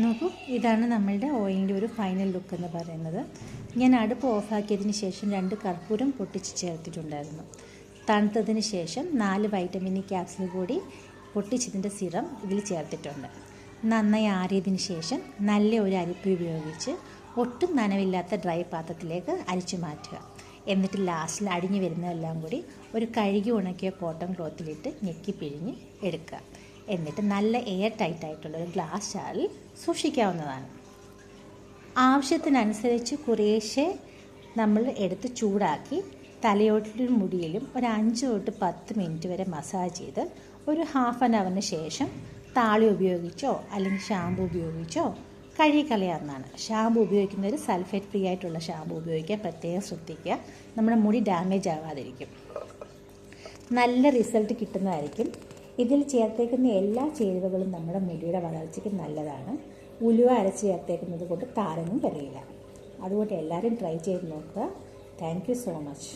നോക്കൂ, ഇതാണ് നമ്മളുടെ ഓയിലിൻ്റെ ഒരു ഫൈനൽ ലുക്ക് എന്ന് പറയുന്നത്. ഞാൻ അടുപ്പ് ഓഫാക്കിയതിന് ശേഷം 2 കർപ്പൂരം പൊട്ടിച്ച് ചേർത്തിട്ടുണ്ടായിരുന്നു. തണുത്തതിന് ശേഷം 4 വൈറ്റമിൻ ഇ ക്യാപ്സ്യൂൾ കൂടി പൊട്ടിച്ചതിൻ്റെ സിറം ഇതിൽ ചേർത്തിട്ടുണ്ട്. നന്നായി ആറിയതിന് ശേഷം നല്ല ഒരു അരിപ്പ ഉപയോഗിച്ച് ഒട്ടും നനവില്ലാത്ത ഡ്രൈ പാത്രത്തിലേക്ക് അരിച്ചു മാറ്റുക. എന്നിട്ട് ലാസ്റ്റിൽ അടിഞ്ഞു വരുന്നതെല്ലാം കൂടി ഒരു കഴുകി ഉണക്കിയ കോട്ടൺ ക്ലോത്തിലിട്ട് ഞെക്കി പിഴിഞ്ഞ് എടുക്കുക. എന്നിട്ട് നല്ല എയർ ടൈറ്റായിട്ടുള്ള ഒരു ഗ്ലാസ് ജാറിൽ സൂക്ഷിക്കാവുന്നതാണ്. ആവശ്യത്തിനനുസരിച്ച് കുറേശ്ശെ നമ്മൾ എടുത്ത് ചൂടാക്കി തലയോട്ടിലും മുടിയിലും ഒരു 5 തൊട്ട് 10 മിനിറ്റ് വരെ മസാജ് ചെയ്ത് ഒരു ഹാഫ് ആൻ അവറിന് ശേഷം താളി ഉപയോഗിച്ചോ അല്ലെങ്കിൽ ഷാമ്പു ഉപയോഗിച്ചോ കഴുകിക്കളയാവുന്നതാണ്. ഷാമ്പു ഉപയോഗിക്കുന്നവർ സൾഫേറ്റ് ഫ്രീ ആയിട്ടുള്ള ഷാമ്പു ഉപയോഗിക്കാൻ പ്രത്യേകം ശ്രദ്ധിക്കുക. നമ്മുടെ മുടി ഡാമേജ് ആകാതിരിക്കും. നല്ല റിസൾട്ട് കിട്ടുന്നതായിരിക്കും. ഇതിൽ ചേർത്തേക്കുന്ന എല്ലാ ചേരുവകളും നമ്മുടെ മുടിയുടെ വളർച്ചയ്ക്ക് നല്ലതാണ്. ഉലുവ അരച്ച് ചേർത്തേക്കുന്നത് കൊണ്ട് താരനും വരില്ല. അതുകൊണ്ട് എല്ലാവരും ട്രൈ ചെയ്ത് നോക്കുക. Thank you so much.